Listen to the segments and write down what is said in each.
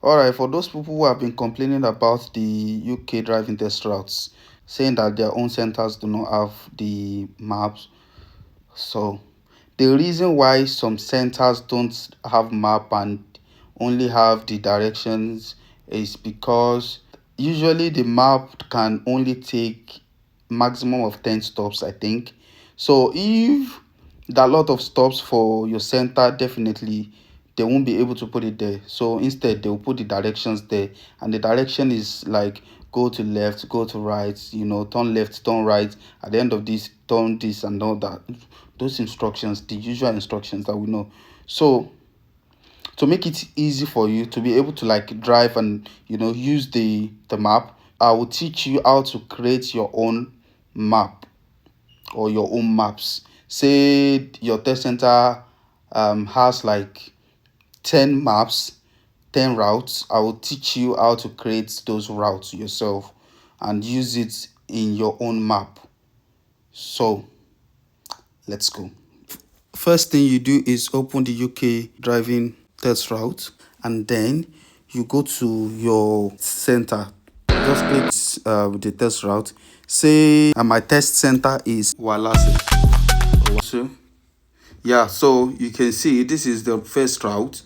All right, for those people who have been complaining about the UK driving test routes, saying that their own centers do not have the maps, so the reason why some centers don't have map and only have the directions is because usually the map can only take maximum of 10 stops, I think. So if there are a lot of stops for your center, definitely they won't be able to put it there. So instead they will put the directions there, and the direction is like go to left, go to right, turn left, turn right, at the end of this turn this and all that. Those instructions, the usual instructions that we know. So to make it easy for you to be able to like drive and use the map, I will teach you how to create your own map or your own maps. Say your test center has like 10 maps, 10 routes. I will teach you how to create those routes yourself and use it in your own map. So let's go. First thing you do is open the UK driving test route, and then you go to your center. Just click with the test route. Say my test center is Walase. So yeah, so you can see this is the first route,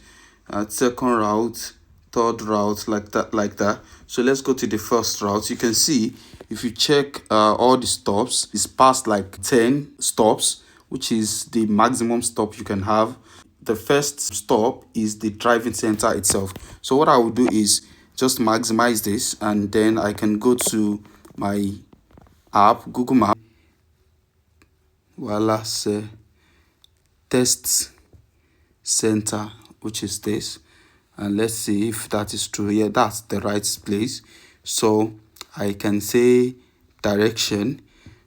second route, third route, like that. So let's go to the first route. You can see if you check all the stops, it's past like 10 stops, which is the maximum stop you can have. The first stop is the driving center itself. So what I will do is just maximize this, and then I can go to my app, Google Map. Voila, say test center, which is this, and let's see if that is true. Yeah, that's the right place. So I can say direction.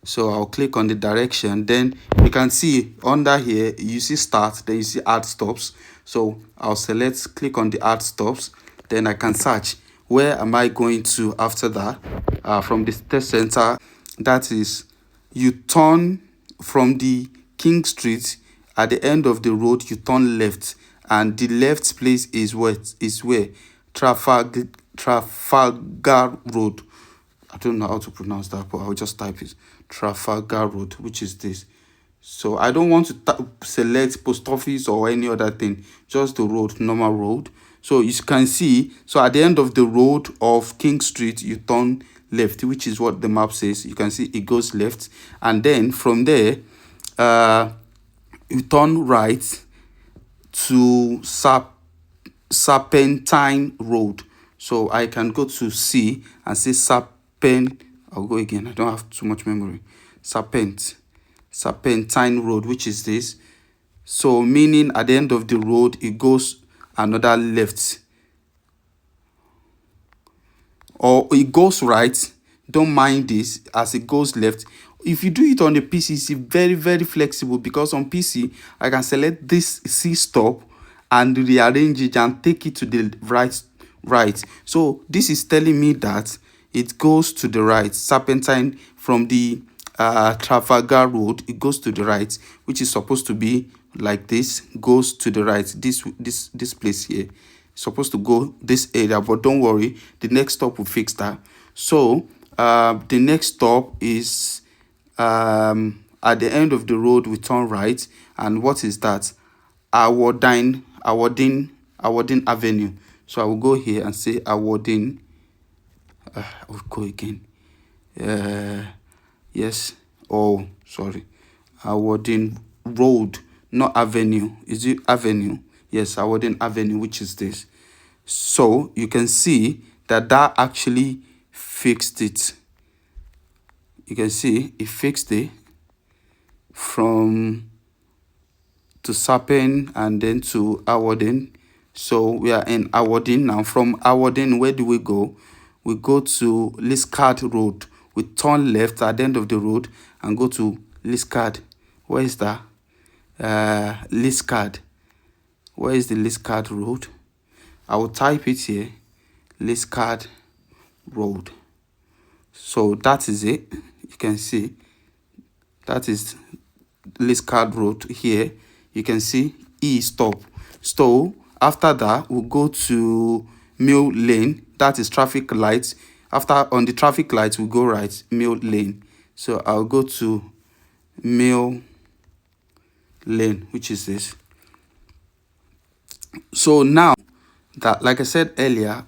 So I'll click on the direction. Then you can see under here you see start, then you see add stops. So I'll select, click on the add stops, then I can search where am I going to after that. From the test center, that is, you turn from the King Street. At the end of the road you turn left, and the left place is where Trafalgar Road. I don't know how to pronounce that, but I'll just type it, Trafalgar Road, which is this. So I don't want to select post office or any other thing, just the road, normal road. So you can see, so at the end of the road of King Street you turn left, which is what the map says. You can see it goes left, and then from there you turn right to Serpentine Road. So I can go to C and say I'll go again, I don't have too much memory. Serpentine Road, which is this. So meaning at the end of the road it goes another left, or it goes right. Don't mind this, as it goes left. If you do it on the PC, it's very, very flexible, because on PC I can select this C stop and rearrange it and take it to the right. So this is telling me that it goes to the right. Serpentine from the Trafalgar Road, it goes to the right, which is supposed to be like this, goes to the right. This place here supposed to go this area, but don't worry, the next stop will fix that. So the next stop is at the end of the road we turn right, and what is that? Awardine Avenue. So I will go here and say Awardine. I'll go again. Yes. Oh, sorry. Awardine Road, not Avenue. Is it Avenue? Yes, Awardine Avenue, which is this. So you can see that actually fixed it. You can see it fixed it from to Sapen and then to Awardin. So we are in Awardin now. From Awardin, where do we go? We go to Liscard Road. We turn left at the end of the road and go to Liscard. Where is that? Liscard. Where is the Liscard Road? I will type it here. Liscard Road. So that is it. You can see that is Liscard Road here. You can see E stop. So after that we'll go to mill lane, that is traffic lights. After on the traffic lights, we go right, mill lane. So I'll go to mill lane, which is this. So now that, like I said earlier,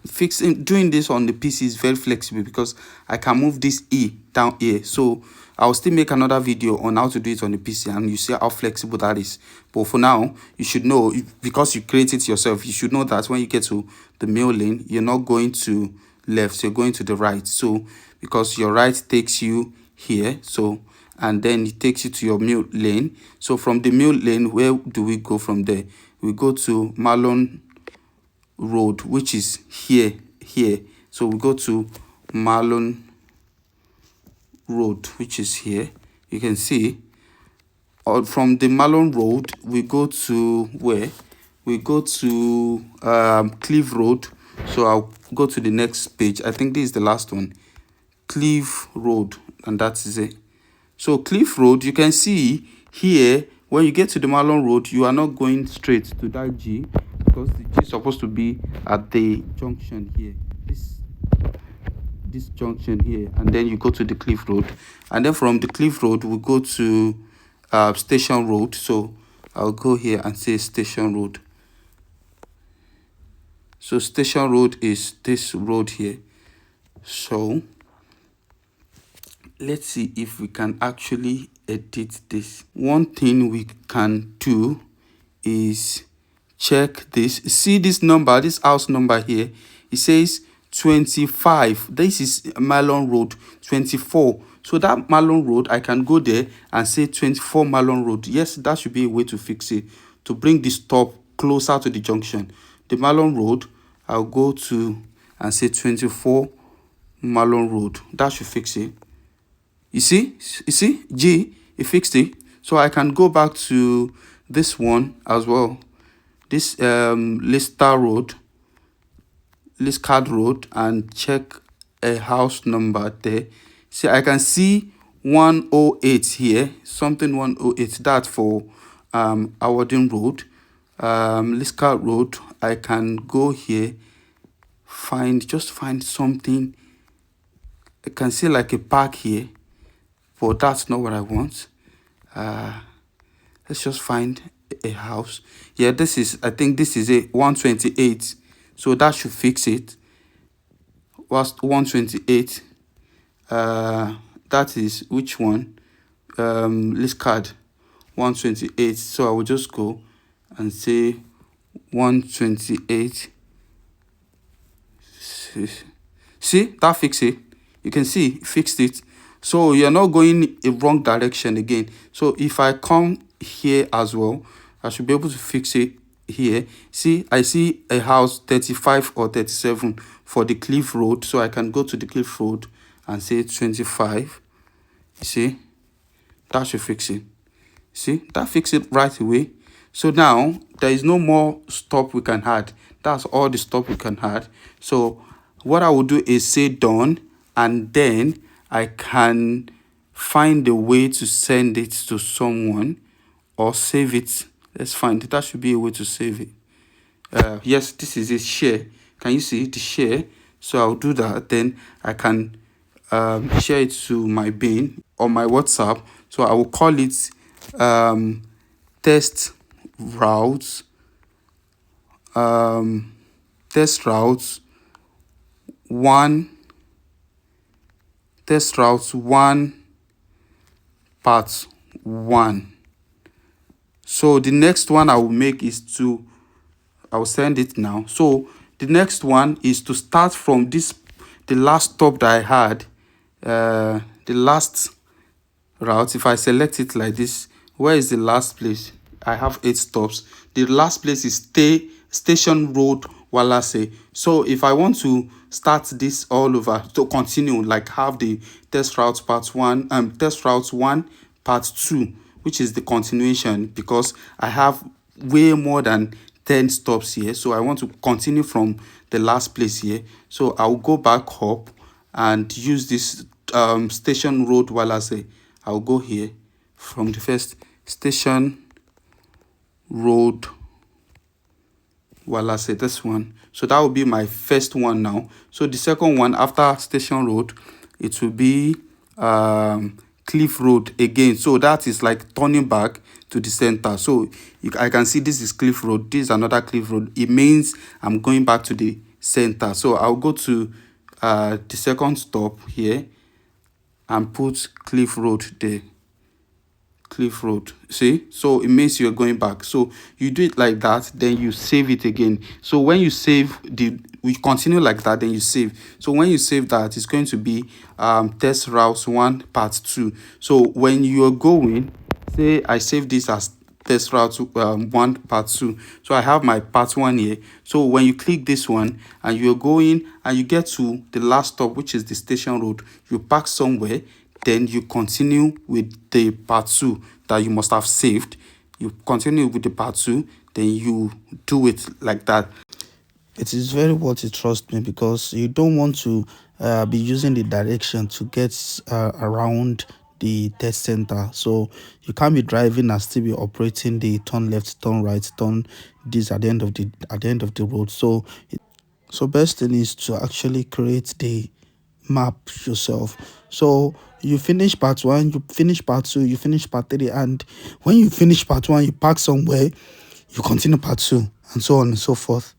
doing this on the PC is very flexible because I can move this E down here. So I'll still make another video on how to do it on the PC, and you see how flexible that is. But for now, you should know, because you create it yourself, you should know that when you get to the mill lane, you're not going to left, so you're going to the right. So because your right takes you here, so, and then it takes you to your mill lane. So from the mill lane, where do we go from there? We go to Malone Road, which is here. So we go to Malone Road, which is here. You can see, or from the Malone Road, we go to where? We go to Cleve Road. So I'll go to the next page. I think this is the last one, Cleve Road, and that is it. So Cleve Road, you can see here, when you get to the Malone Road, you are not going straight to that G, because the G is supposed to be at the junction here, this junction here, and then you go to the Cleve Road, and then from the Cleve Road we go to Station Road. So I'll go here and say Station Road. So Station Road is this road here. So let's see if we can actually edit this. One thing we can do is check this. See this number, this house number here, it says 25. This is Malone Road 24. So that Malone Road, I can go there and say 24 Malone Road. Yes, that should be a way to fix it, to bring the stop closer to the junction. The Malone Road, I'll go to and say 24 Malone Road. That should fix it. You see, G, it fixed it. So I can go back to this one as well, this Liscard Road, and check a house number there. See, I can see 108 here, something 108. That's for Awarding Road, Liscard Road. I can go here, just find something. I can see like a park here, but that's not what I want. Let's just find a house. Yeah, this is, I think this is a 128. So that should fix it. Was 128. That is which one? Liscard 128. So I will just go and say 128. See, that fixed it. You can see it fixed it. So you're not going in wrong direction again. So if I come here as well, I should be able to fix it here. See, I see a house 35 or 37 for the Cliff Road. So I can go to the Cliff Road and say 25. You see, that should fix it. See, that fixed it right away. So now there is no more stop we can add. That's all the stop we can add. So what I will do is say done, and then I can find a way to send it to someone or save it. Let's find it. That should be a way to save it. Yes, this is a share. Can you see the share? So I'll do that. Then I can share it to my bin or my WhatsApp. So I will call it test routes. Test routes 1. Test routes 1 part 1. So the next one I will make is to, I will send it now. So the next one is to start from this, the last stop that I had, the last route. If I select it like this, where is the last place? I have 8 stops. The last place is Station Road, Walase. So if I want to start this all over, to continue, like have the test routes part 1, test routes 1 part 2, which is the continuation, because I have way more than 10 stops here. So I want to continue from the last place here. So I'll go back up and use this Station Road Walase. I'll go here from the first Station Road Voila, say this one. So that will be my first one now. So the second one after Station Road, it will be Cliff Road again. So that is like turning back to the center. So I can see this is Cliff Road. This is another Cliff Road. It means I'm going back to the center. So I'll go to the second stop here and put Cliff Road there. Cliff Road. See, so it means you're going back. So you do it like that, then you save it again. So when you save we continue like that, then you save. So when you save that, it's going to be test routes 1 part 2. So when you're going, say I save this as test route 1 part 2. So I have my part 1 here. So when you click this one and you're going and you get to the last stop, which is the Station Road, you park somewhere, then you continue with the part 2 that you must have saved. You continue with the part 2, then you do it like that. It is very worth it, trust me, because you don't want to be using the direction to get around the test center. So you can't be driving and still be operating the turn left, turn right, turn this at the end of the road. So best thing is to actually create the map yourself. So you finish part 1, you finish part 2, you finish part 3, and when you finish part 1, you park somewhere, you continue part 2, and so on and so forth.